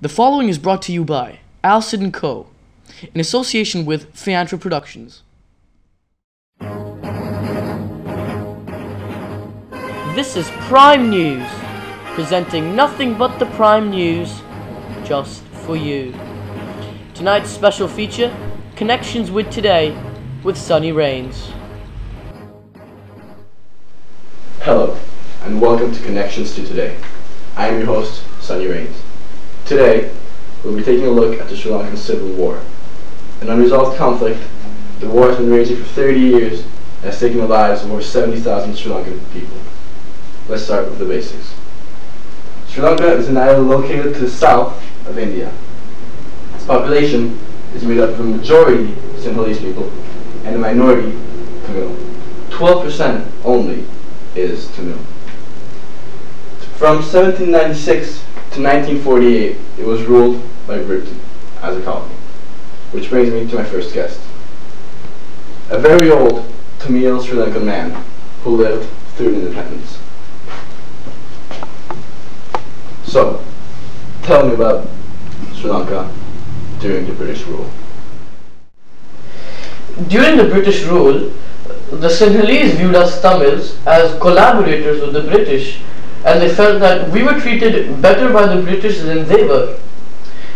The following is brought to you by Alcid & Co. in association with Fiantra Productions. This is Prime News, presenting nothing but the Prime News just for you. Tonight's special feature, Connections with Today with Sunny Rains. Hello, and welcome to Connections to Today. I am your host, Sunny Rains. Today, we'll be taking a look at the Sri Lankan Civil War. An unresolved conflict, the war has been raging for 30 years and has taken the lives of over 70,000 Sri Lankan people. Let's start with the basics. Sri Lanka is an island located to the south of India. Its population is made up of a majority Sinhalese people and a minority Tamil. 12% only is Tamil. From 1796 to 1948, it was ruled by Britain as a colony. Which brings me to my first guest. A very old Tamil Sri Lankan man who lived through independence. So, tell me about Sri Lanka during the British rule. During the British rule, the Sinhalese viewed us Tamils as collaborators with the British, and they felt that we were treated better by the British than they were.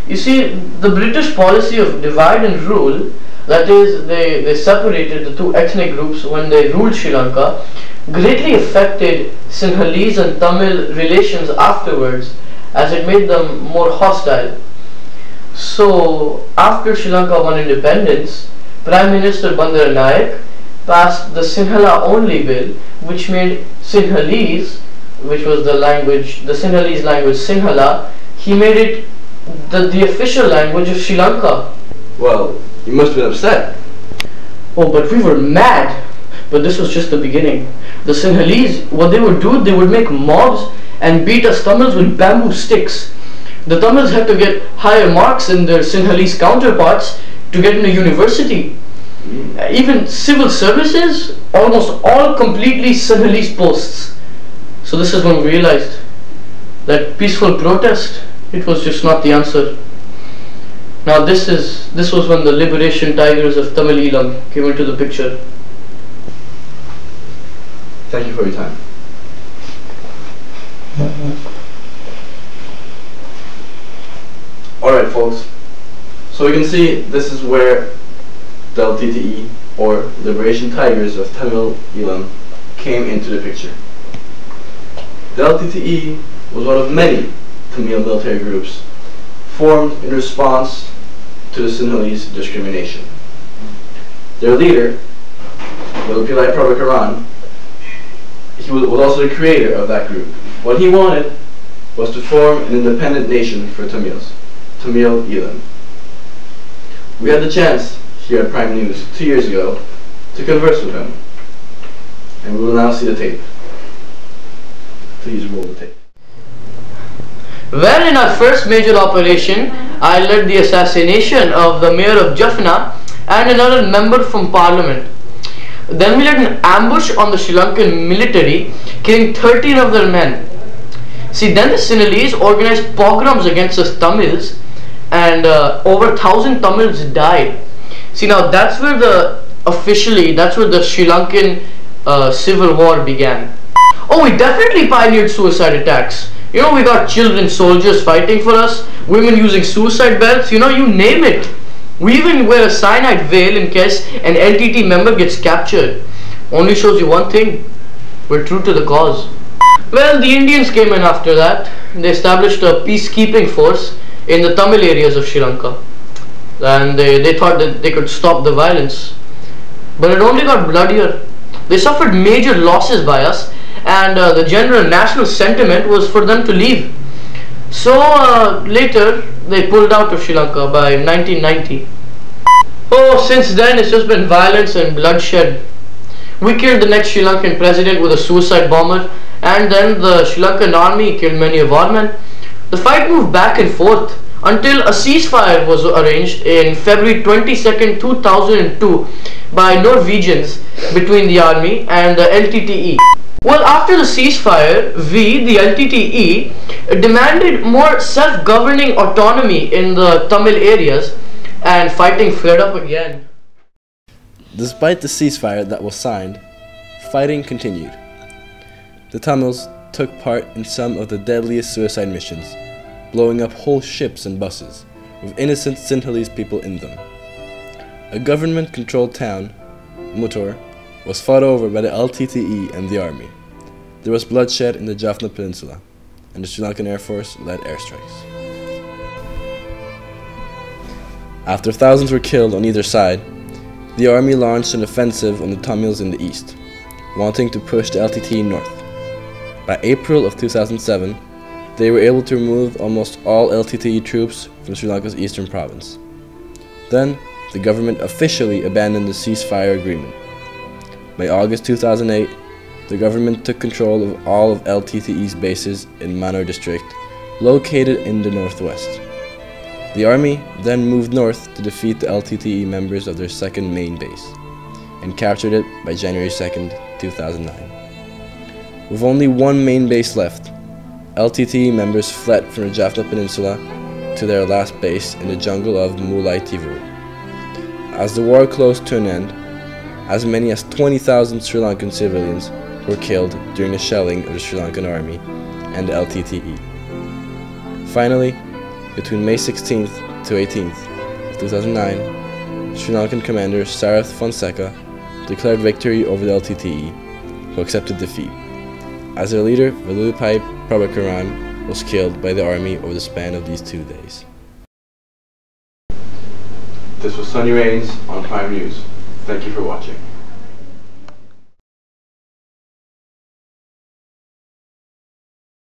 You see, the British policy of divide and rule, that is, they separated the two ethnic groups when they ruled Sri Lanka, greatly affected Sinhalese and Tamil relations afterwards, as it made them more hostile. So, after Sri Lanka won independence, Prime Minister Bandara Naik passed the Sinhala only bill, which made Sinhalese, which was the Sinhalese language Sinhala, he made it the official language of Sri Lanka. Well, you must have been upset. Oh, but we were mad. But this was just the beginning. The Sinhalese, what they would do, they would make mobs and beat us Tamils with bamboo sticks. The Tamils had to get higher marks than their Sinhalese counterparts to get into university. Even civil services, almost all completely Sinhalese posts. So this is when we realized that peaceful protest, it was just not the answer. Now this was when the liberation tigers of Tamil Eelam came into the picture. Thank you for your time. Alright folks, so we can see this is where the LTTE, or Liberation Tigers of Tamil Eelam, came into the picture. The LTTE was one of many Tamil military groups formed in response to the Sinhalese discrimination. Their leader, Pillai Prabhakaran, he was also the creator of that group. What he wanted was to form an independent nation for Tamils, Tamil Eelam. We had the chance here at Prime News 2 years ago to converse with him, and we will now see the tape. Please roll the tape. Well, in our first major operation, I led the assassination of the mayor of Jaffna and another member from parliament. Then we led an ambush on the Sri Lankan military, killing 13 of their men. See, then the Sinhalese organized pogroms against us Tamils, and over 1,000 Tamils died. See, now that's where the Sri Lankan civil war began. Oh, we definitely pioneered suicide attacks. You know, we got children soldiers fighting for us, women using suicide belts, you know, you name it. We even wear a cyanide veil in case an LTT member gets captured. Only shows you one thing, we're true to the cause. Well, the Indians came in after that. They established a peacekeeping force in the Tamil areas of Sri Lanka. And they thought that they could stop the violence. But it only got bloodier. They suffered major losses by us, and the general national sentiment was for them to leave. So later they pulled out of Sri Lanka by 1990. Oh, since then it's just been violence and bloodshed. We killed the next Sri Lankan president with a suicide bomber, and then the Sri Lankan army killed many of our men. The fight moved back and forth until a ceasefire was arranged in February 22nd, 2002 by Norwegians between the army and the LTTE. Well, after the ceasefire, we, the LTTE, demanded more self-governing autonomy in the Tamil areas, and fighting flared up again. Despite the ceasefire that was signed, fighting continued. The Tamils took part in some of the deadliest suicide missions, blowing up whole ships and buses, with innocent Sinhalese people in them. A government-controlled town, Muttur, was fought over by the LTTE and the army. There was bloodshed in the Jaffna Peninsula, and the Sri Lankan Air Force led airstrikes. After thousands were killed on either side, the army launched an offensive on the Tamils in the east, wanting to push the LTTE north. By April of 2007, they were able to remove almost all LTTE troops from Sri Lanka's eastern province. Then, the government officially abandoned the ceasefire agreement. By August 2008, the government took control of all of LTTE's bases in Manor district, located in the northwest. The army then moved north to defeat the LTTE members of their second main base, and captured it by January 2nd, 2009. With only one main base left, LTTE members fled from the Jaffna Peninsula to their last base in the jungle of Mulai Tivur. As the war closed to an end, as many as 20,000 Sri Lankan civilians were killed during the shelling of the Sri Lankan army and the LTTE. Finally, between May 16th to 18th of 2009, Sri Lankan commander Sarath Fonseca declared victory over the LTTE, who accepted defeat, as their leader Vallabhbhai Prabhakaran was killed by the army over the span of these 2 days. This was Sunny Rains on Prime News. Thank you for watching.